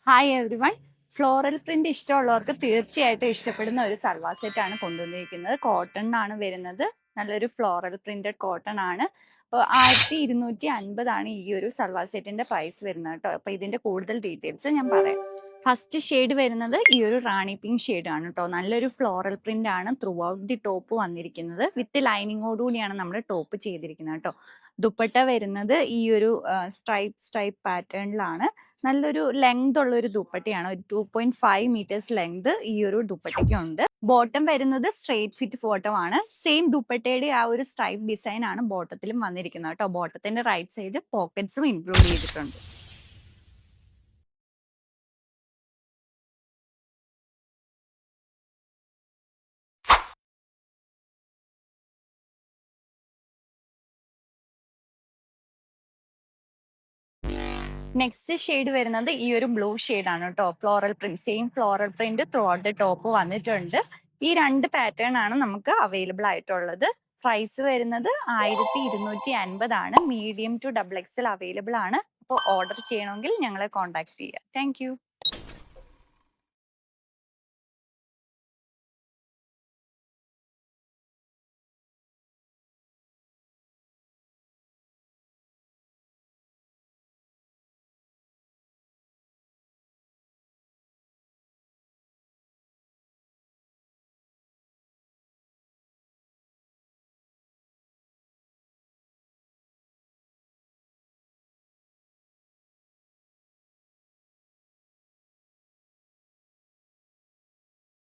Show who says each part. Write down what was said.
Speaker 1: Hi every one. Floral print ഇഷ്ടമുള്ളവർക്ക് തീർച്ചയായിട്ടും ഇഷ്ടപ്പെടുന്ന ഒരു സൽവാർ സെറ്റ് ആണ് കൊണ്ടുവന്നിരിക്കുന്നത്. കോട്ടണിനാണ് വരുന്നത്. നല്ലൊരു ഫ്ലോറൽ പ്രിന്റഡ് കോട്ടൺ ആണ്. അപ്പോൾ 1250 ഈ ഒരു സൽവാർ സെറ്റിന്റെ പ്രൈസ് വരുന്നത് കേട്ടോ. അപ്പോൾ ഇതിന്റെ കൂടുതൽ ഡീറ്റെയിൽസ് ഞാൻ പറയാം. ഫസ്റ്റ് ഷെയ്ഡ് വരുന്നത് ഈ ഒരു റാണി പിങ്ക് ഷെയ്ഡ് ആണ് കേട്ടോ. നല്ലൊരു ഫ്ലോറൽ പ്രിന്റ് ആണ് ത്രൂ ഔട്ട് ദി ടോപ്പ് വന്നിരിക്കുന്നത്. വിത്ത് ലൈനിങ്ങോടുകൂടിയാണ് നമ്മൾ ടോപ്പ് ചെയ്തിരിക്കുന്നത് കേട്ടോ. ദുപ്പട്ട വരുന്നത് ഈ ഒരു സ്ട്രൈപ്പ് പാറ്റേണിലാണ്. നല്ലൊരു ലെങ്ത് ഉള്ള ഒരു ദുപ്പട്ടയാണ്. ഒരു 2.5 മീറ്റേഴ്സ് ലെങ്ത് ഈ ഒരു ദുപ്പട്ടയ്ക്ക് ഉണ്ട്. ബോട്ടം വരുന്നത് സ്ട്രേറ്റ് ഫിറ്റ് ബോട്ടം ആണ്. സെയിം ദുപ്പട്ടയുടെ ആ ഒരു സ്ട്രൈപ്പ് ഡിസൈൻ ആണ് ബോട്ടത്തിലും വന്നിരിക്കുന്നത് കേട്ടോ. ബോട്ടത്തിന്റെ റൈറ്റ് സൈഡ് പോക്കറ്റ്സും ഇൻക്ലൂഡ് ചെയ്തിട്ടുണ്ട്. നെക്സ്റ്റ് ഷെയ്ഡ് വരുന്നത് ഈ ഒരു ബ്ലൂ ആണ് കേട്ടോ. Floral print, same floral print through out the top വന്നിട്ടുണ്ട്. ഈ രണ്ട് പാറ്റേൺ ആണ് നമുക്ക് അവൈലബിൾ ആയിട്ടുള്ളത്. പ്രൈസ് വരുന്നത് 1250 ആണ്. Medium to double XL available ആണ്. അപ്പോൾ ഓർഡർ ചെയ്യണമെങ്കിൽ ഞങ്ങളെ കോൺടാക്ട് ചെയ്യുക. താങ്ക്